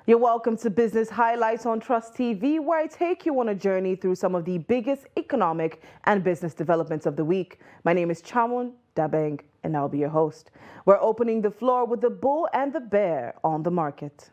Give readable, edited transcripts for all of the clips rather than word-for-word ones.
You're welcome to Business Highlights on Trust TV, where I take you on a journey through some of the biggest economic and business developments of the week. My name is Chamun Dabeng, and I'll be your host. We're opening the floor with the bull and the bear on the market.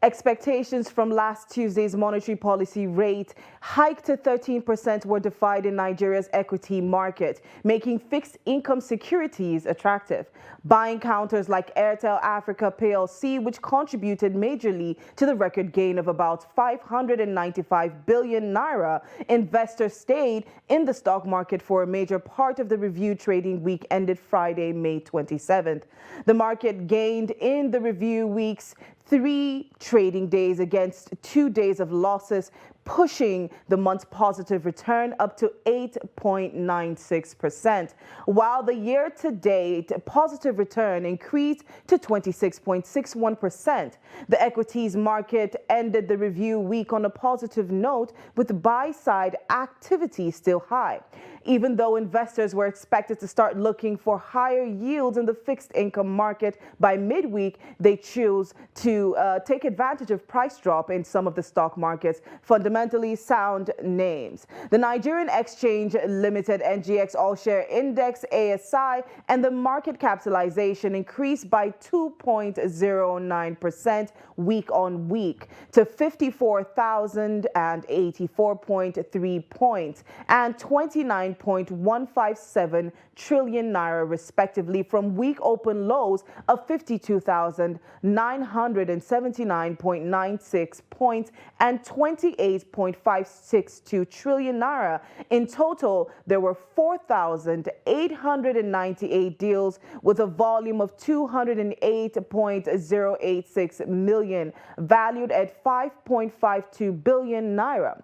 Expectations from last Tuesday's monetary policy rate hike to 13% were defied in Nigeria's equity market, making fixed income securities attractive. Buying counters like Airtel Africa PLC, which contributed majorly to the record gain of about 595 billion naira, investors stayed in the stock market for a major part of the review trading week ended Friday, May 27th. The market gained in the review week's 3 trading days against 2 days of losses, pushing the month's positive return up to 8.96%, while the year-to-date positive return increased to 26.61%. The equities market ended the review week on a positive note, with buy-side activity still high. Even though investors were expected to start looking for higher yields in the fixed income market by midweek, they chose to take advantage of price drop in some of the stock market's fundamentally sound names. The Nigerian Exchange Limited NGX All-Share Index ASI and the market capitalization increased by 2.09% week on week to 54,084.3 points and 29.157 trillion naira respectively, from week open lows of 52,979.96 points and 28.562 trillion naira. In total, there were 4,898 deals with a volume of 208.086 million, valued at 5.52 billion naira.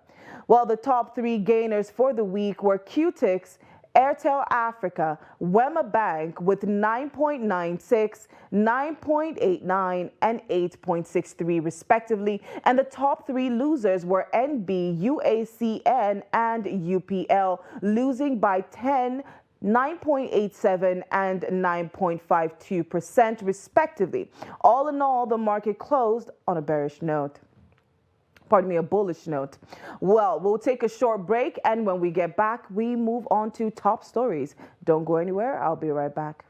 While the top 3 gainers for the week were QTix, Airtel Africa, Wema Bank with 9.96, 9.89, and 8.63 respectively, and the top 3 losers were NB, UACN, and UPL, losing by 10, 9.87 and 9.52% respectively. All in all, the market closed on a bearish note. Pardon me, a bullish note. Well, we'll take a short break, and when we get back, we move on to top stories. Don't go anywhere. I'll be right back.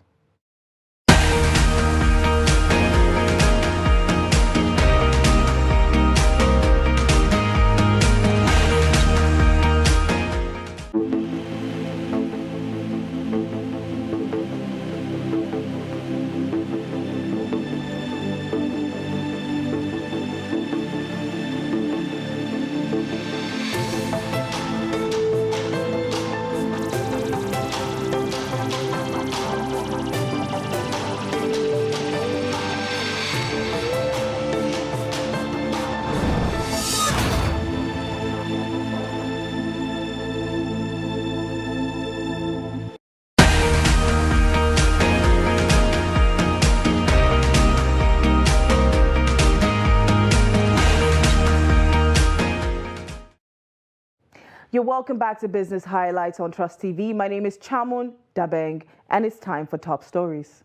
You're welcome back to Business Highlights on Trust TV. My name is Chamun Dabeng, and it's time for top stories.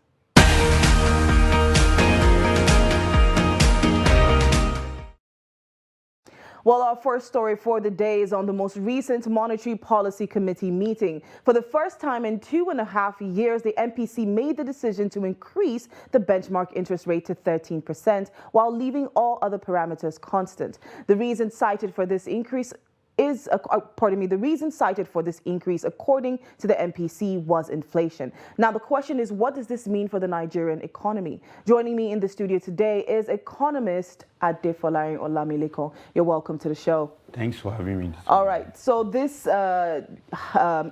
Well, our first story for the day is on the most recent Monetary Policy Committee meeting. For the first time in 2.5 years, the MPC made the decision to increase the benchmark interest rate to 13%, while leaving all other parameters constant. The reason cited for this increase the reason cited for this increase, according to the MPC, was inflation. Now, the question is, what does this mean for the Nigerian economy? Joining me in the studio today is economist Adefolarin Olamileko. You're welcome to the show. Thanks for having me. All right. So this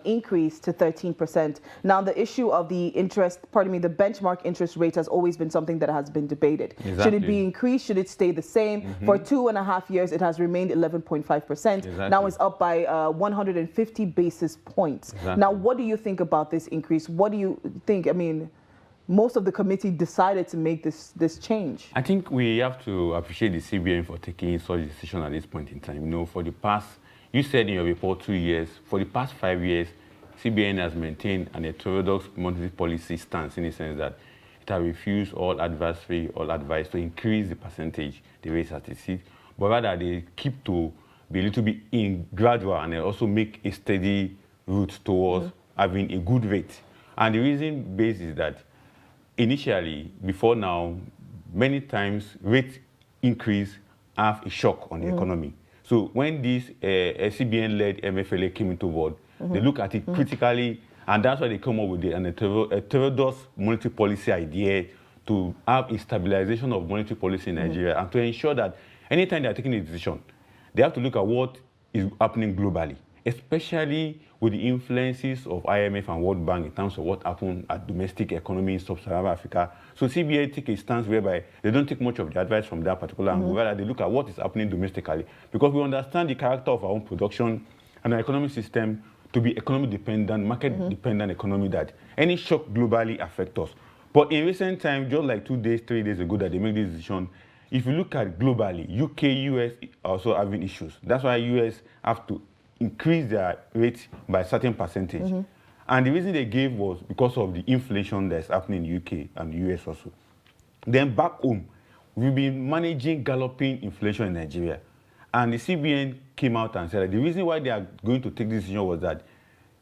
increase to 13%. Now, the issue of the the benchmark interest rate has always been something that has been debated. Exactly. Should it be increased? Should it stay the same? For 2.5 years, it has remained 11.5%. Exactly. Now it's up by 150 basis points. Exactly. Now, what do you think about this increase? What do you think? I mean, most of the committee decided to make this change. I think we have to appreciate the CBN for taking such a decision at this point in time. You know, for the past, you said in your report 2 years, for the past 5 years, CBN has maintained an heterodox monetary policy stance in the sense that it has refused all advice to increase the percentage, the rates as it is, but rather they keep to be a little bit in gradual and they also make a steady route towards having a good rate. And the reason based is that initially, before now, many times rate increase have a shock on the economy. So when this CBN-led MFLA came into board, they look at it critically, and that's why they come up with an heterodox monetary policy idea to have a stabilization of monetary policy in Nigeria and to ensure that anytime they are taking a decision, they have to look at what is happening globally, especially with the influences of IMF and World Bank in terms of what happened at domestic economy in sub-Saharan Africa. So CBN take a stance whereby they don't take much of the advice from that particular angle, rather they look at what is happening domestically, because we understand the character of our own production and our economic system to be economic dependent, market dependent economy that any shock globally affects us. But in recent times, just like 2 days, 3 days ago that they made this decision, if you look at globally, UK, US also having issues. That's why US have to increase their rate by a certain percentage. And the reason they gave was because of the inflation that's happening in the UK and the US also. Then back home, we've been managing galloping inflation in Nigeria. And the CBN came out and said that the reason why they are going to take this decision was that,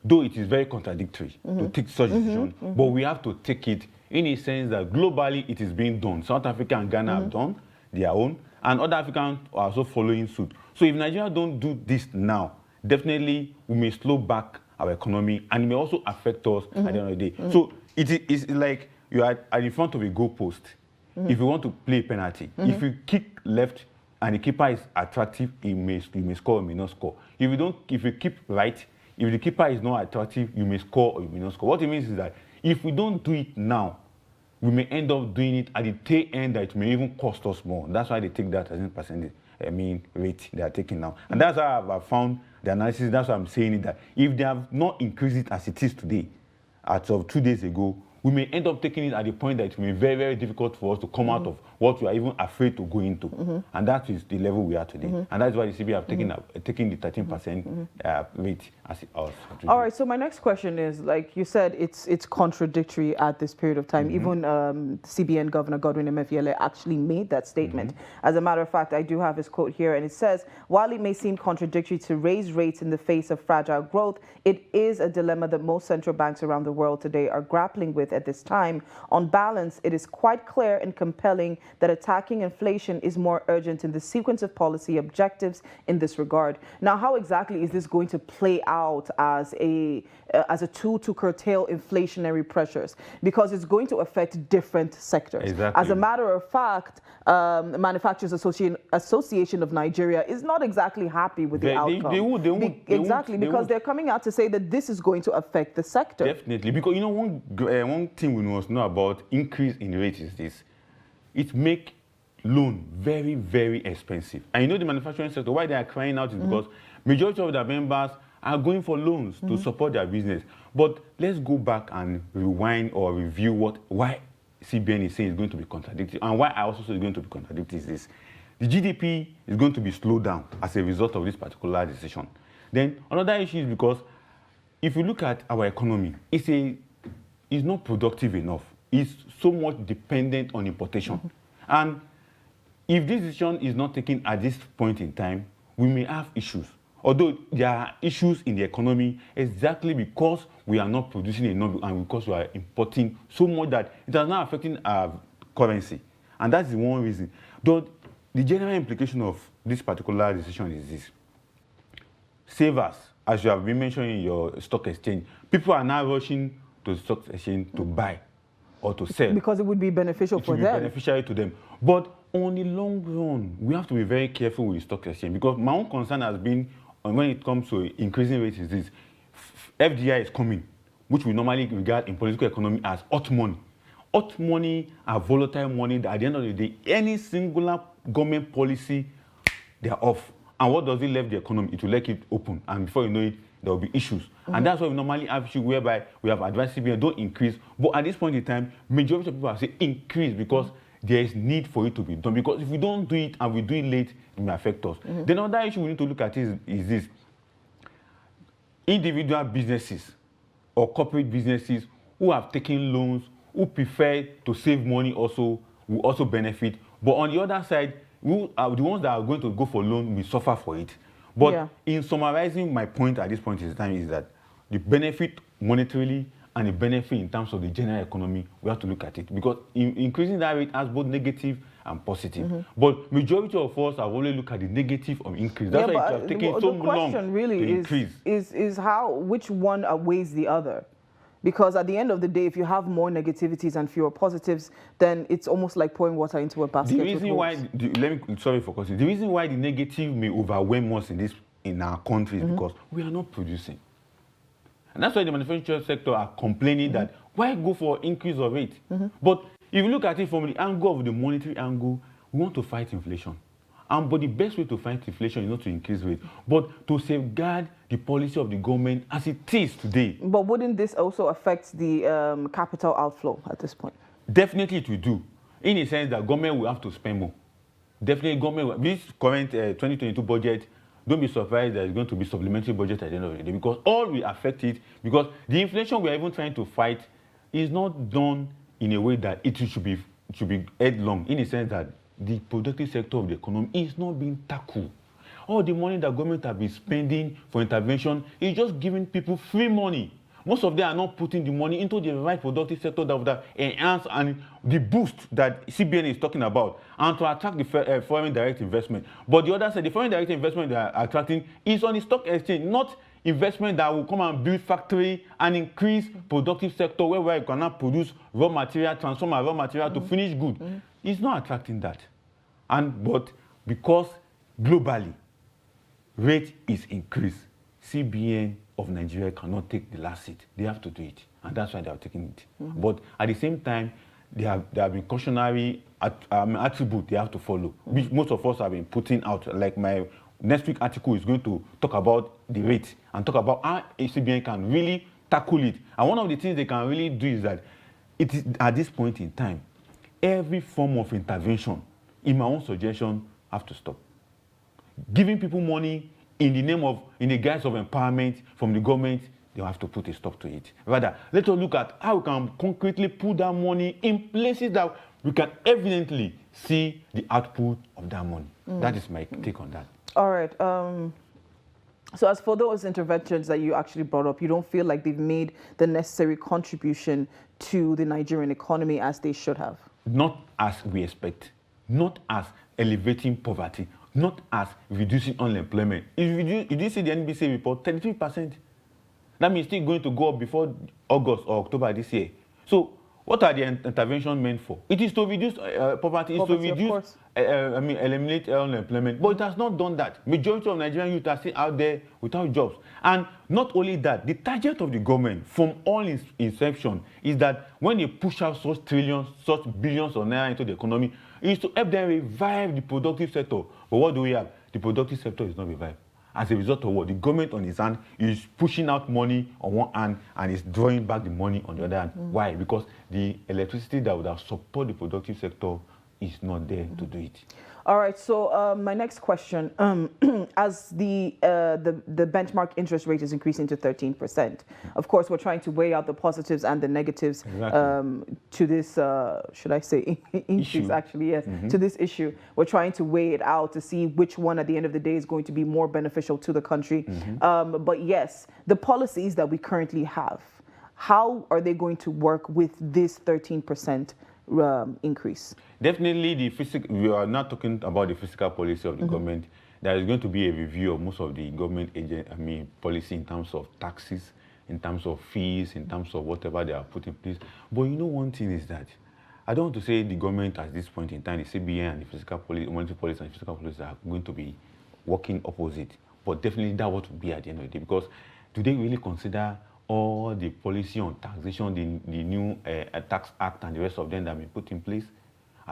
though it is very contradictory to take such a decision, but we have to take it in a sense that globally it is being done. South Africa and Ghana have done their own, and other Africans are also following suit. So if Nigeria don't do this now, definitely we may slow back our economy and it may also affect us at the end of the day. So it's like you are at the front of a goalpost. If you want to play a penalty, if you kick left and the keeper is attractive, you may score or may not score. If you keep right, if the keeper is not attractive, you may score or you may not score. What it means is that if we don't do it now, we may end up doing it at the tail end that it may even cost us more. That's why they take that as a percentage, rate they are taking now. And that's how I've found the analysis. That's why I'm saying it, that if they have not increased it as it is today, as of 2 days ago, we may end up taking it at the point that it may be very, very difficult for us to come out of what we are even afraid to go into. And that is the level we are today. And that's why the CBN have taken the 13% rate as it was. All right, so my next question is, like you said, it's contradictory at this period of time. Even CBN Governor Godwin Emefiele actually made that statement. As a matter of fact, I do have his quote here, and it says, while it may seem contradictory to raise rates in the face of fragile growth, it is a dilemma that most central banks around the world today are grappling with at this time. On balance, it is quite clear and compelling that attacking inflation is more urgent in the sequence of policy objectives in this regard. Now, how exactly is this going to play out as a tool to curtail inflationary pressures? Because it's going to affect different sectors. Exactly. As a matter of fact, the Manufacturers Association of Nigeria is not exactly happy with the outcome. They would. Because they're coming out to say that this is going to affect the sector. Definitely, because you know one thing we must know about increase in rates is this: it make loan very, very expensive. And you know the manufacturing sector, why they are crying out is because majority of their members are going for loans to support their business. But let's go back and rewind or review why CBN is saying it's going to be contradictory, and why I also say it's going to be contradictory is this: the GDP is going to be slowed down as a result of this particular decision. Then another issue is because if you look at our economy, it's not productive enough. It's so much dependent on importation. And if this decision is not taken at this point in time, we may have issues. Although there are issues in the economy exactly because we are not producing enough and because we are importing so much that it is not affecting our currency. And that's the one reason. Though the general implication of this particular decision is this: savers, as you have been mentioning in your stock exchange, people are now rushing to the stock exchange to buy or to sell. Because it would be beneficial for them. It would be beneficial to them. But on the long run, we have to be very careful with the stock exchange, because my own concern has been, when it comes to increasing rates, is this: FDI is coming, which we normally regard in political economy as hot money. Hot money are volatile money that at the end of the day, any singular government policy, they are off. And what does it leave the economy? It will let it open. And before you know it, there will be issues. And that's why we normally have issues whereby we have advanced CBN, don't increase. But at this point in time, majority of people are saying increase because there is need for it to be done. Because if we don't do it and we do it late, it may affect us. Then another issue we need to look at is this: individual businesses or corporate businesses who have taken loans, who prefer to save money also, will also benefit. But on the other side, who are the ones that are going to go for loan will suffer for it. But in summarizing my point at this point in time is that the benefit monetarily and the benefit in terms of the general economy, we have to look at it. Because increasing that rate has both negative and positive. But majority of us have only looked at the negative of increase. That's why it has taken so long to increase. The question really is how, which one outweighs the other? Because at the end of the day, if you have more negativities and fewer positives, then it's almost like pouring water into a basket. The reason why, sorry for cutting. The reason why the negative may overwhelm us in our country is because we are not producing. And that's why the manufacturing sector are complaining that why go for increase of rate? But if you look at it from the angle of the monetary angle, we want to fight inflation. But the best way to fight inflation is not to increase rate, but to safeguard the policy of the government as it is today. But wouldn't this also affect the capital outflow at this point? Definitely it will do, in a sense that government will have to spend more. Definitely government, this current 2022 budget, don't be surprised there's going to be supplementary budget at the end of the day, because all will affect it, because the inflation we are even trying to fight is not done in a way that it should be headlong, in a sense that the productive sector of the economy is not being tackled. All the money that government have been spending for intervention is just giving people free money. Most of them are not putting the money into the right productive sector that would enhance and the boost that CBN is talking about, and to attract the foreign direct investment. But the other side, the foreign direct investment they are attracting is on the stock exchange, not investment that will come and build factory and increase productive sector where you cannot produce raw material, transform raw material to finished good. It's not attracting that. But because globally rate is increased, CBN of Nigeria cannot take the last seat. They have to do it, and that's why they are taking it. But at the same time, there have been cautionary attributes they have to follow, which most of us have been putting out. Like my next week article is going to talk about the rate and talk about how CBN can really tackle it. And one of the things they can really do is that it is at this point in time, every form of intervention, in my own suggestion, have to stop. Giving people money in the guise of empowerment from the government, they have to put a stop to it. Rather, let us look at how we can concretely put that money in places that we can evidently see the output of that money. That is my take on that. All right. So as for those interventions that you actually brought up, you don't feel like they've made the necessary contribution to the Nigerian economy as they should have? Not as we expect. Not as elevating poverty. Not as reducing unemployment. If you see the NBC report, 33%. That means still going to go up before August or October this year. So what are the interventions meant for? It is to reduce poverty, it's to reduce, eliminate unemployment. But it has not done that. Majority of Nigerian youth are still out there without jobs. And not only that, the target of the government from all its inception is that when they push out such trillions, such billions of naira into the economy, it is to help them revive the productive sector. But what do we have? The productive sector is not revived. As a result of what? The government on its hand is pushing out money on one hand and is drawing back the money on the other hand. Why? Because the electricity that would have supported the productive sector is not there to do it. All right. So my next question: as the benchmark interest rate is increasing to 13%, of course, we're trying to weigh out the positives and the negatives to this. Should I say increase? Issue. Actually, yes, to this issue. We're trying to weigh it out to see which one, at the end of the day, is going to be more beneficial to the country. But yes, the policies that we currently have, how are they going to work with this 13%? Increase? Definitely, we are not talking about the fiscal policy of the government. There is going to be a review of most of the government policy in terms of taxes, in terms of fees, in terms of whatever they are put in place. But you know, one thing is that I don't want to say the government at this point in time, the CBN and the fiscal policy, monetary policy and fiscal policy are going to be working opposite. But definitely that what will be at the end of the day, because do they really consider all the policy on taxation, the new tax act and the rest of them that have been put in place?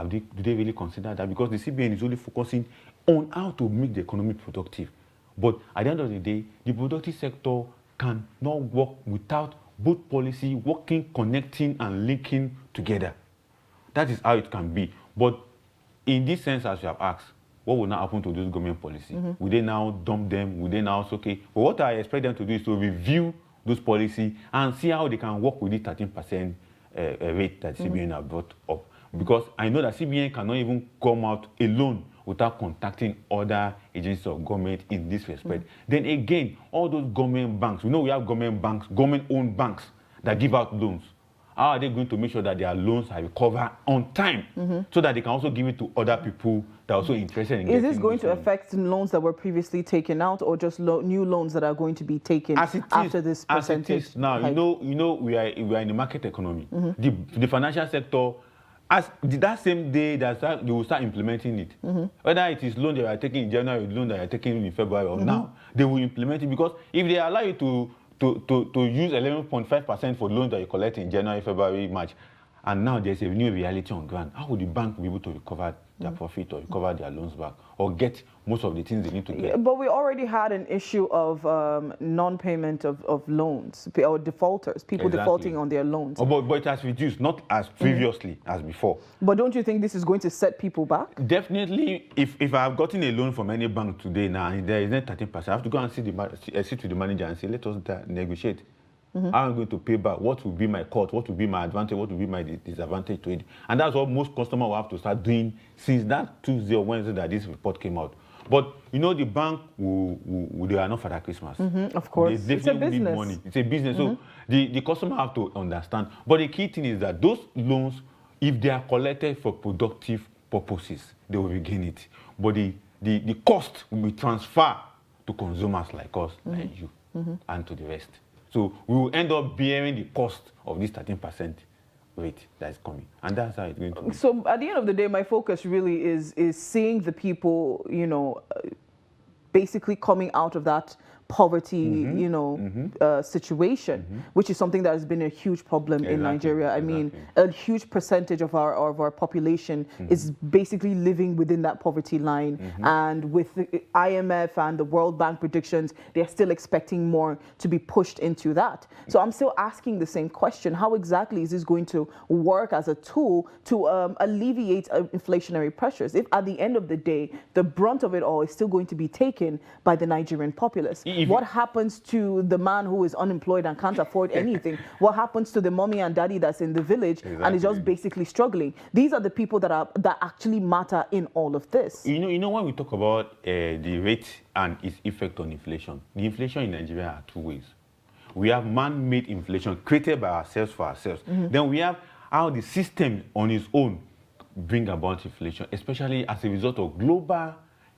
Do they really consider that? Because the CBN is only focusing on how to make the economy productive. But at the end of the day, the productive sector cannot work without both policy working, connecting and linking together. That is how it can be. But in this sense, as you have asked, what will now happen to those government policies? Will they now dump them? Will they now say, okay, well, what I expect them to do is to review those policies and see how they can work with the 13% rate that CBN have brought up. Because I know that CBN cannot even come out alone without contacting other agencies of government in this respect. Then again, all those government banks, we know we have government banks, government-owned banks that give out loans. How are they going to make sure that their loans are recovered on time so that they can also give it to other people that are also interested in getting Is this going to loans? affect loans that were previously taken out, or just new loans that are going to be taken after this percentage? As it is now, hike? you know, we are in a market economy. The financial sector, as that same day that they will start implementing it, whether it is loan that you are taking in January or loan that you are taking in February or now, they will implement it, because if they allow you to use 11.5% for loans that you collect in January, February, March, and now there's a new reality on ground, how would the bank be able to recover their profit or recover their loans back or get most of the things they need to get? Yeah, but we already had an issue of non-payment of loans, or defaulters, people defaulting on their loans. Oh, but it has reduced, not as previously as before. But don't you think this is going to set people back? Definitely, if I've gotten a loan from any bank today now, and there isn't 13%, I have to go and sit with the manager and say, let us negotiate. How am I going to pay back? What will be my cut? What will be my advantage? What will be my disadvantage to it? And that's what most customers will have to start doing since that Tuesday or Wednesday that this report came out. But you know, the bank they are not Father Christmas. Of course, They definitely need money. It's a business. So the customer have to understand. But the key thing is that those loans, if they are collected for productive purposes, they will regain it. But the cost will be transferred to consumers like us, like you, and to the rest. So we will end up bearing the cost of this 13% rate that is coming, and that's how it's going to be. So at the end of the day, my focus really is seeing the people, you know, basically coming out of that poverty, you know, situation, which is something that has been a huge problem in Nigeria. I mean, a huge percentage of our population is basically living within that poverty line, and with the IMF and the World Bank predictions, they're still expecting more to be pushed into that. So I'm still asking the same question: how exactly is this going to work as a tool to alleviate inflationary pressures, if at the end of the day the brunt of it all is still going to be taken by the Nigerian populace? What happens to the man who is unemployed and can't afford anything? What happens to the mommy and daddy that's in the village and is just basically struggling? These are the people that actually matter in all of this. You know when we talk about the rate and its effect on inflation, the inflation in Nigeria are two ways. We have man-made inflation created by ourselves for ourselves. Then we have how the system on its own bring about inflation, especially as a result of global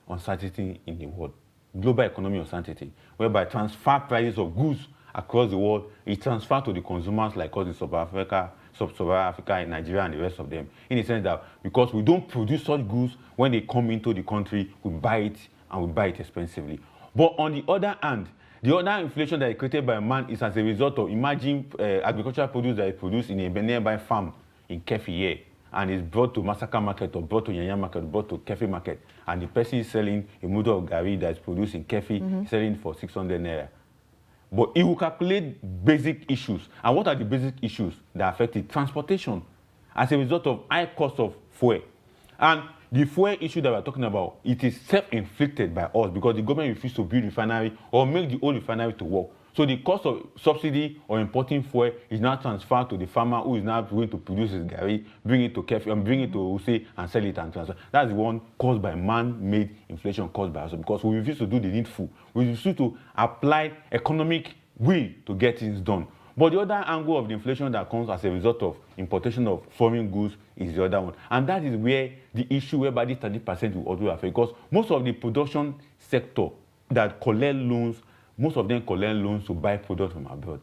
uncertainty in the world. Global economic uncertainty, whereby transfer prices of goods across the world is transferred to the consumers like us in Sub-Saharan Africa, in Nigeria, and the rest of them. In the sense that because we don't produce such goods, when they come into the country, we buy it, and we buy it expensively. But on the other hand, the other inflation that is created by man is as a result of, imagine agricultural produce that is produced in a nearby farm in Kefi here, and is brought to Masaka market or brought to Yanya market or brought to Kefi market, and the person is selling a model of Gari that is produced in Kefi, selling for 600 naira. But it will calculate basic issues. And what are the basic issues that affect it? Transportation, as a result of high cost of fuel. And the fuel issue that we're talking about, it is self-inflicted by us because the government refused to build refinery or make the old refinery to work. So the cost of subsidy or importing fuel is now transferred to the farmer who is now going to produce his Gari, bring it to Kefi, and bring it to Use and sell it and transfer. That's the one caused by man-made inflation caused by us because we refuse to do the needful. We refuse to apply economic will to get things done. But the other angle of the inflation that comes as a result of importation of foreign goods is the other one. And that is where the issue whereby this 30% will also affect, because most of the production sector that collect loans, most of them collect loans to buy products from abroad.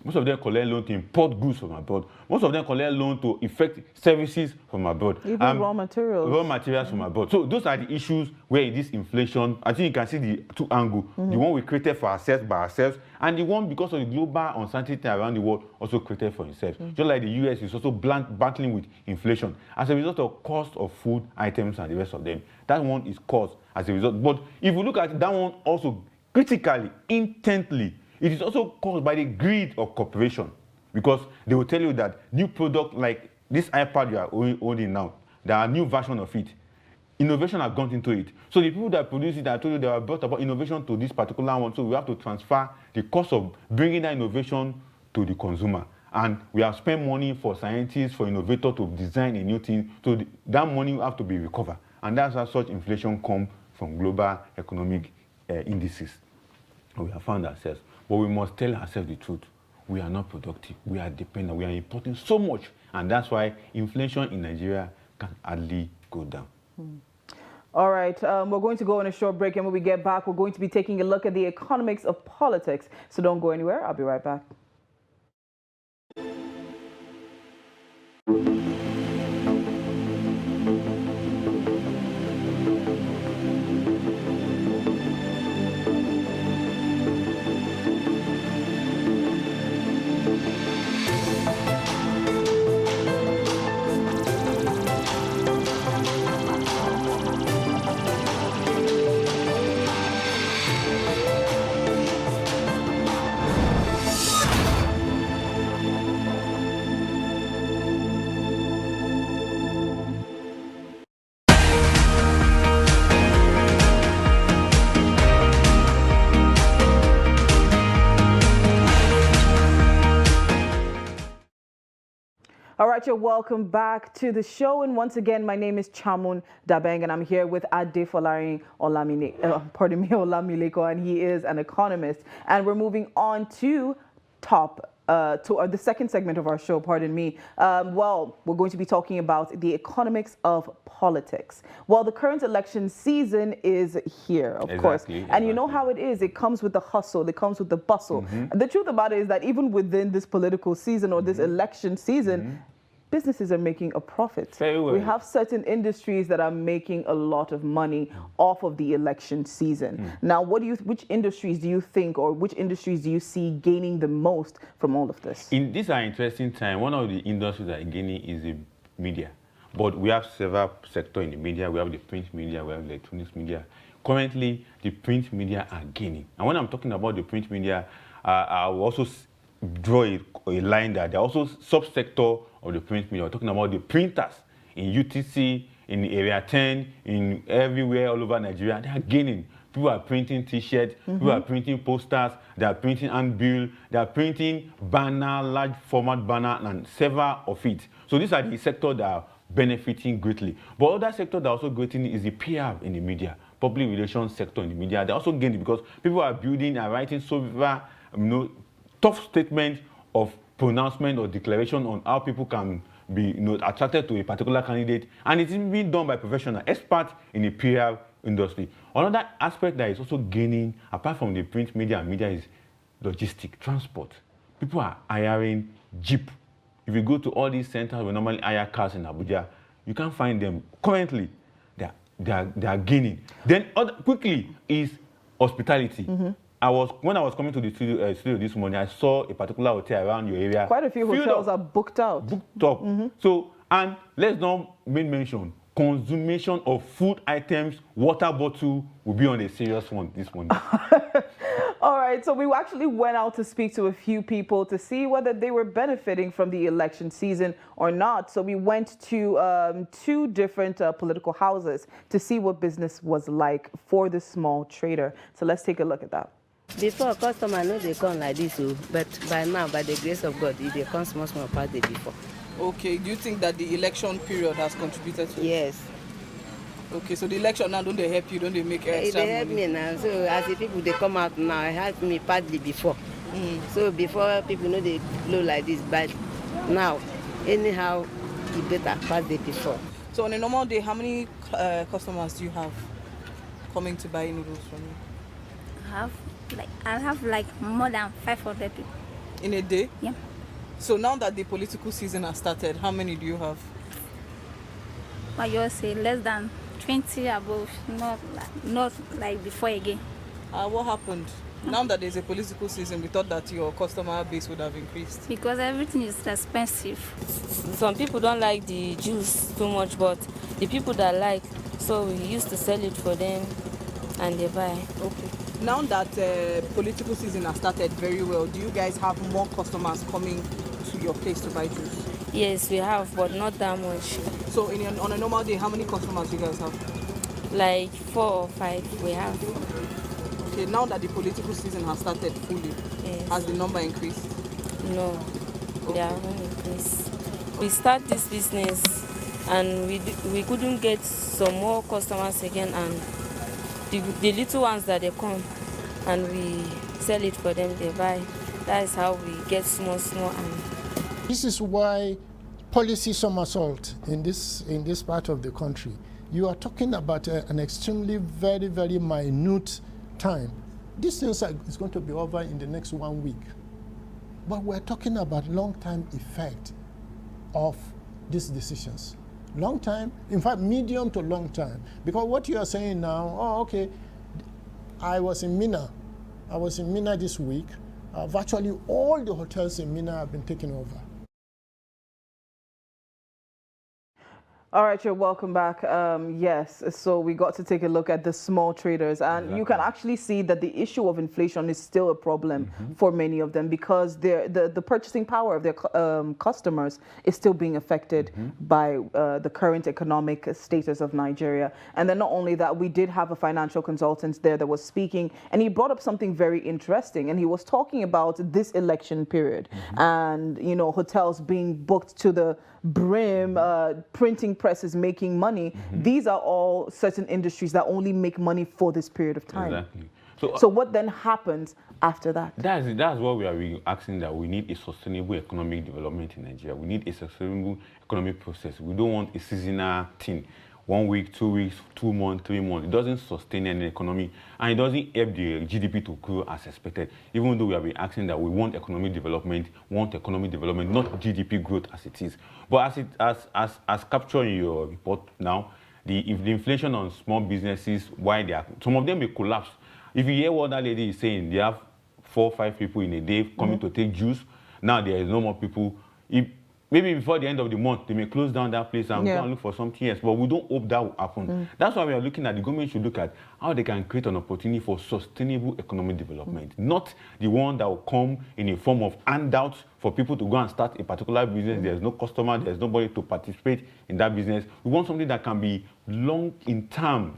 Most of them collect loans to import goods from abroad. Most of them collect loans to effect services from abroad. Even raw materials. Raw materials from abroad. So those are the issues where this inflation, I think you can see the two angles. The one we created for ourselves by ourselves, and the one because of the global uncertainty around the world also created for itself. Just like the US is also battling with inflation as a result of cost of food items and the rest of them. That one is caused as a result. But if you look at it, that one also critically, intently, it is also caused by the greed of corporation, because they will tell you that new product like this iPad you are owning now, there are new version of it. innovation has gone into it. So the people that produce it, I told you, they have brought about innovation to this particular one. So we have to transfer the cost of bringing that innovation to the consumer. And we have spent money for scientists, for innovators to design a new thing. So that money will have to be recovered. And that's how such inflation comes from global economic indices. We have found ourselves. But we must tell ourselves the truth. We are not productive. We are dependent. We are importing so much. And that's why inflation in Nigeria can hardly go down. All right, we're going to go on a short break, and when we get back, we're going to be taking a look at the economics of politics. So don't go anywhere. I'll be right back. All right, you're welcome back to the show. And once again, my name is Chamun Dabeng, and I'm here with Adefolarin Olamileko, and he is an economist. And we're moving on to the second segment of our show, pardon me. Well, we're going to be talking about the economics of politics. Well, the current election season is here, of course. And you know how it is. It comes with the hustle. It comes with the bustle. The truth about it is that even within this political season or this election season, businesses are making a profit. Very well. We have certain industries that are making a lot of money off of the election season. Now, which industries do you think, or which industries do you see gaining the most from all of this? In this interesting time, one of the industries that are gaining is the media. But we have several sectors in the media. We have the print media, we have the electronics media. Currently, the print media are gaining. And when I'm talking about the print media, I will also draw a line that there are also subsector of the print media. We're talking about the printers in UTC, in Area 10, in everywhere all over Nigeria. They are gaining. People are printing T-shirts, people are printing posters, they are printing handbill, they are printing banner, large format banner, and several of it. So these are the sectors that are benefiting greatly. But other sector that are also gaining is the PR in the media, public relations sector in the media. They're also gaining because people are building and writing several tough statements of pronouncement or declaration on how people can be attracted to a particular candidate, and it's being done by professional experts in the PR industry. Another aspect that is also gaining, apart from the print media and media, is logistic, transport. People are hiring Jeep. If you go to all these centers we normally hire cars in Abuja, you can't find them. Currently, they are gaining. Then quickly is hospitality. When I was coming to the studio this morning, I saw a particular hotel around your area. Quite a few hotels are booked out. Booked up. So, and let's not mention, consumption of food items, water bottle will be on a serious one this morning. All right, so we actually went out to speak to a few people to see whether they were benefiting from the election season or not. So we went to two different political houses to see what business was like for the small trader. So let's take a look at that. Before, customer know they come like this, but by now, by the grace of God, they come small past the before. Okay, do you think that the election period has contributed to it? Yes. Okay, so the election now, don't they help you? Don't they make extra They help money? me now. So as the people, they come out now, it helped me partly before. So before, people know they blow like this, but now, anyhow, it better pass the before. So on a normal day, how many customers do you have coming to buy noodles from you? I have more than 500 people. In a day? Yeah. So now that the political season has started, how many do you have? But you say less than 20 above, not like before again. What happened? Now that there's a political season, we thought that your customer base would have increased. Because everything is expensive. Some people don't like the juice too much, but the people that like, so we used to sell it for them and they buy. Okay. Now that political season has started very well, do you guys have more customers coming to your place to buy juice? Yes, we have, but not that much. So on a normal day, how many customers do you guys have? Like 4 or 5 we have. Okay, now that the political season has started fully, Yes. has the number increased? No, they are not increased. We start this business and we couldn't get some more customers again, and the little ones that they come and we sell it for them, they buy. That is how we get small and This is why policy somersault in this part of the country. You are talking about an extremely very, very minute time. This thing is going to be over in the next 1 week. But we're talking about long-term effect of these decisions. Long time, in fact, medium to long time. Because what you are saying now, oh, okay, I was in Minna this week. Virtually all the hotels in Minna have been taken over. All right, you're welcome back. Yes, so we got to take a look at the small traders, and you can actually see that the issue of inflation is still a problem for many of them, because the purchasing power of their customers is still being affected by the current economic status of Nigeria. And then not only that, we did have a financial consultant there that was speaking, and he brought up something very interesting, and he was talking about this election period and, you know, hotels being booked to the brim, printing presses making money. These are all certain industries that only make money for this period of time. Exactly. So what then happens after that? That's what we are asking, that we need a sustainable economic development in Nigeria. We need a sustainable economic process. We don't want a seasonal thing. 1 week, 2 weeks, 2 months, 3 months. It doesn't sustain any economy, and it doesn't help the GDP to grow as expected. Even though we have been asking that we want economic development, not GDP growth as it is. But as captured in your report now, the inflation on small businesses, why some of them may collapse. If you hear what that lady is saying, they have 4 or 5 people in a day coming to take juice. Now there is no more people. Maybe before the end of the month, they may close down that place and go and look for something else. But we don't hope that will happen. That's why we are looking at the government should look at how they can create an opportunity for sustainable economic development, not the one that will come in a form of handouts for people to go and start a particular business. There's no customer, there's nobody to participate in that business. We want something that can be long-term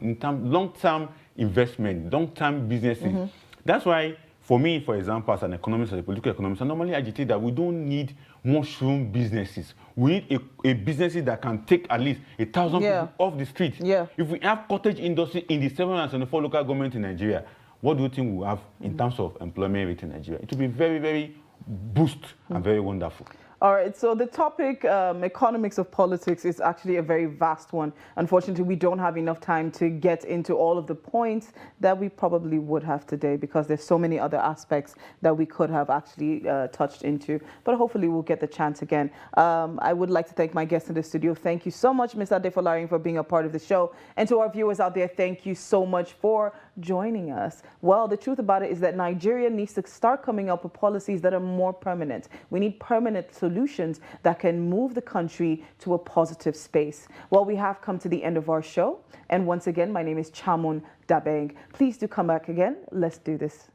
investment, long-term businesses. That's why, for me, for example, as an economist, as a political economist, I normally agitate that we don't need mushroom businesses. We need a businesses that can take at least 1,000 people off the street. If we have cottage industry in the 774 local governments in Nigeria, what do you think we'll have in terms of employment rate in Nigeria? It will be very, very boost and very wonderful. All right, so the topic, economics of politics, is actually a very vast one. Unfortunately, we don't have enough time to get into all of the points that we probably would have today, because there's so many other aspects that we could have actually touched into. But hopefully we'll get the chance again. I would like to thank my guests in the studio. Thank you so much, Ms. Adefolarin, for being a part of the show. And to our viewers out there, thank you so much for joining us. Well, the truth about it is that Nigeria needs to start coming up with policies that are more permanent. We need permanent solutions that can move the country to a positive space. Well, we have come to the end of our show. And once again, my name is Chamun Dabeng. Please do come back again. Let's do this.